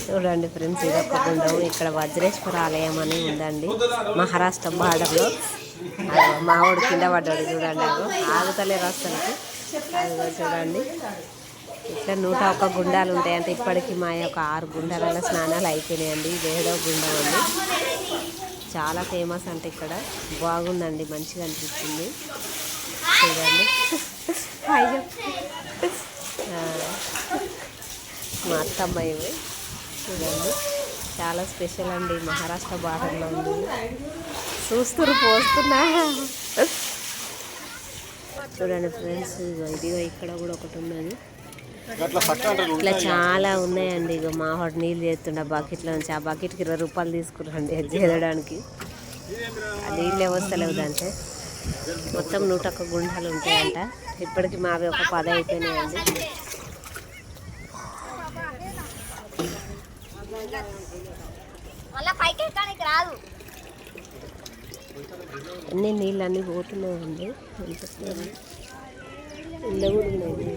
చూడండి ఫ్రెండ్స్, ఇది ఒక గుండం. ఇక్కడ వజ్రేశ్వర ఆలయం అని ఉందండి, మహారాష్ట్ర బార్డర్లో. మా వాడు కింద పడ్డాడు చూడండి, ఆగుతలేరు అసలుకి. అదిగో చూడండి, ఇట్లా 101 గుండాలు ఉంటాయంటే ఇప్పటికీ మా యొక్క 6 గుండాలలో స్నానాలు అయిపోయినాయండి. ఇది 7వ గుండం అండి. చాలా ఫేమస్ అంటే ఇక్కడ. బాగుందండి, మంచిగా అనిపించింది. చూడండి మా అత్తమ్మ ఇవి చూడండి, చాలా స్పెషల్ అండి. మహారాష్ట్ర బార్డర్లో ఉంది. చూస్తురు పోస్తున్నా. చూడండి ఫ్రెండ్స్, ఇదిగో ఇక్కడ కూడా ఒకటి ఉన్నది. ఇట్లా చాలా ఉన్నాయండి. ఇక మా వాడు నీళ్ళు చేస్తుండే బకెట్లో నుంచి. ఆ బకెట్కి 20 రూపాయలు తీసుకురండి చేయడానికి. ఆ నీళ్ళే వస్తలేవు దాంట్లో. మొత్తం 101 గుండాలు ఉంటాయంట. ఇప్పటికి మావి ఒక 10 అయిపోయినాయండి. అన్నీ నీళ్ళు అన్నీ పోతున్నాయండి. ఇళ్ళ కూడా ఉన్నాయి.